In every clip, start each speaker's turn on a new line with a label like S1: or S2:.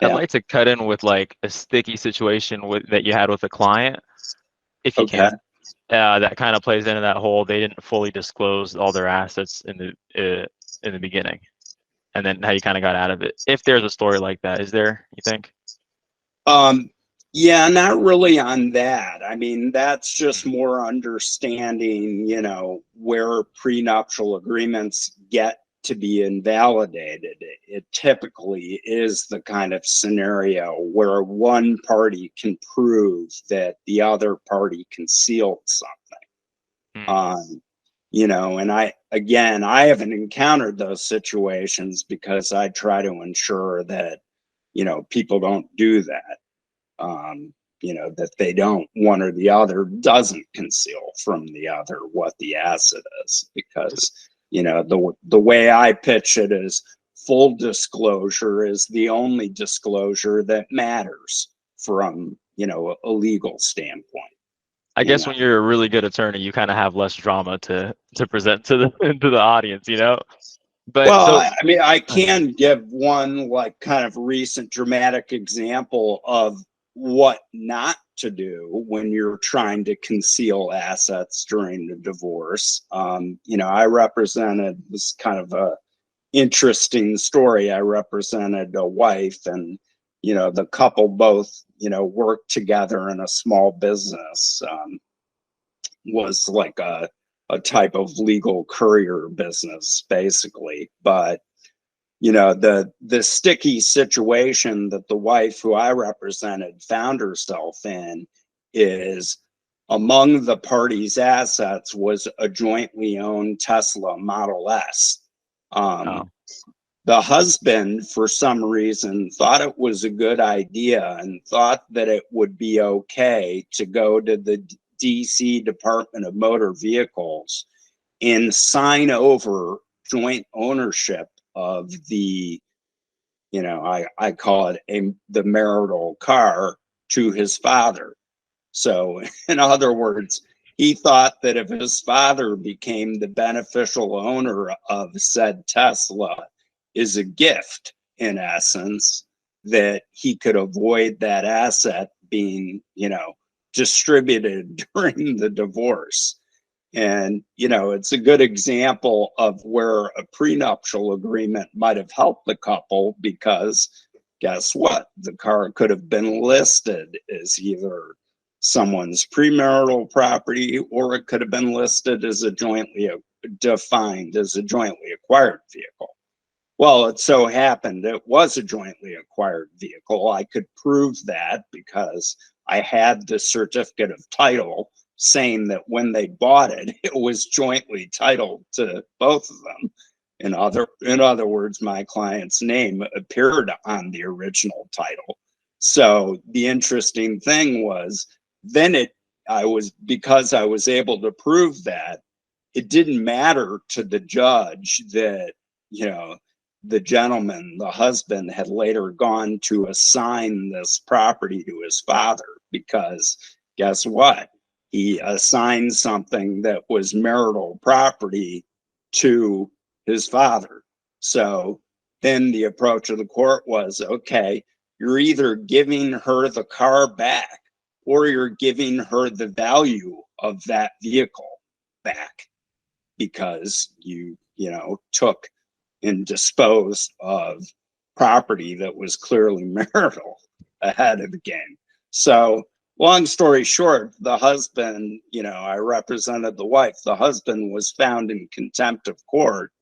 S1: I'd
S2: Yeah.
S1: like to cut in with like a sticky situation that you had with a client, if you
S2: Okay.
S1: can. That kind of plays into that whole they didn't fully disclose all their assets in the beginning, and then how you kind of got out of it. If there's a story like that, is there? You think?
S2: Um, yeah, not really on that. I mean, that's just
S1: Hmm.
S2: more understanding, where prenuptial agreements get to be invalidated. It typically is the kind of scenario where one party can prove that the other party concealed something.
S1: Hmm.
S2: Um, and I haven't encountered those situations because I try to ensure that, people don't do that. um, that they don't, one or the other doesn't conceal from the other what the asset is, because, the way I pitch it is full disclosure is the only disclosure that matters from, a legal standpoint,
S1: I
S2: you
S1: guess
S2: know.
S1: when you're a really good attorney, you kind of have less drama to present to the to the audience, you know. But
S2: Well,
S1: so,
S2: I mean, I can give one like kind of recent dramatic example of what not to do when you're trying to conceal assets during the divorce. I represented this kind of a interesting story. I represented a wife, and the couple both worked together in a small business. Was like a type of legal courier business, basically, but the sticky situation that the wife who I represented found herself in is among the parties' assets was a jointly owned Tesla Model S. Um,
S1: oh,
S2: the husband, for some reason, thought it was a good idea and thought that it would be okay to go to the DC Department of Motor Vehicles and sign over joint ownership of the, I call it the marital car, to his father. So, in other words, he thought that if his father became the beneficial owner of said Tesla, is a gift, in essence, that he could avoid that asset being, distributed during the divorce. And, it's a good example of where a prenuptial agreement might have helped the couple, because guess what? The car could have been listed as either someone's premarital property, or it could have been listed as a jointly defined as a jointly acquired vehicle. Well, it so happened it was a jointly acquired vehicle. I could prove that because I had the certificate of title saying that when they bought it, it was jointly titled to both of them. In other words, my client's name appeared on the original title. So the interesting thing was, then I was, because I was able to prove that, it didn't matter to the judge that, you know, the gentleman, the husband, had later gone to assign this property to his father, because guess what? He assigned something that was marital property to his father. So then the approach of the court was, okay, you're either giving her the car back, or you're giving her the value of that vehicle back, because you took and disposed of property that was clearly marital ahead of the game. So, long story short, the husband, I represented the wife. The husband was found in contempt of court,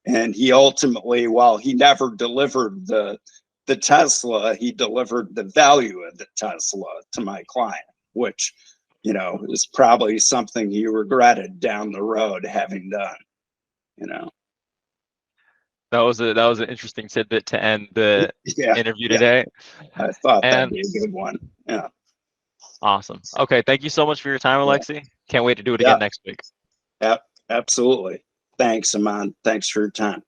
S2: and he ultimately, while he never delivered the Tesla, he delivered the value of the Tesla to my client, which, is probably something he regretted down the road having done, you know.
S1: that was an interesting tidbit to end the
S2: Yeah,
S1: interview
S2: yeah.
S1: today.
S2: I thought that'd
S1: And
S2: be a good one. Yeah,
S1: awesome. Okay, thank you so much for your time,
S2: yeah,
S1: Alexi. Can't wait to do it
S2: yeah,
S1: again next week.
S2: yeah, absolutely. Thanks, Aman. Thanks for your time.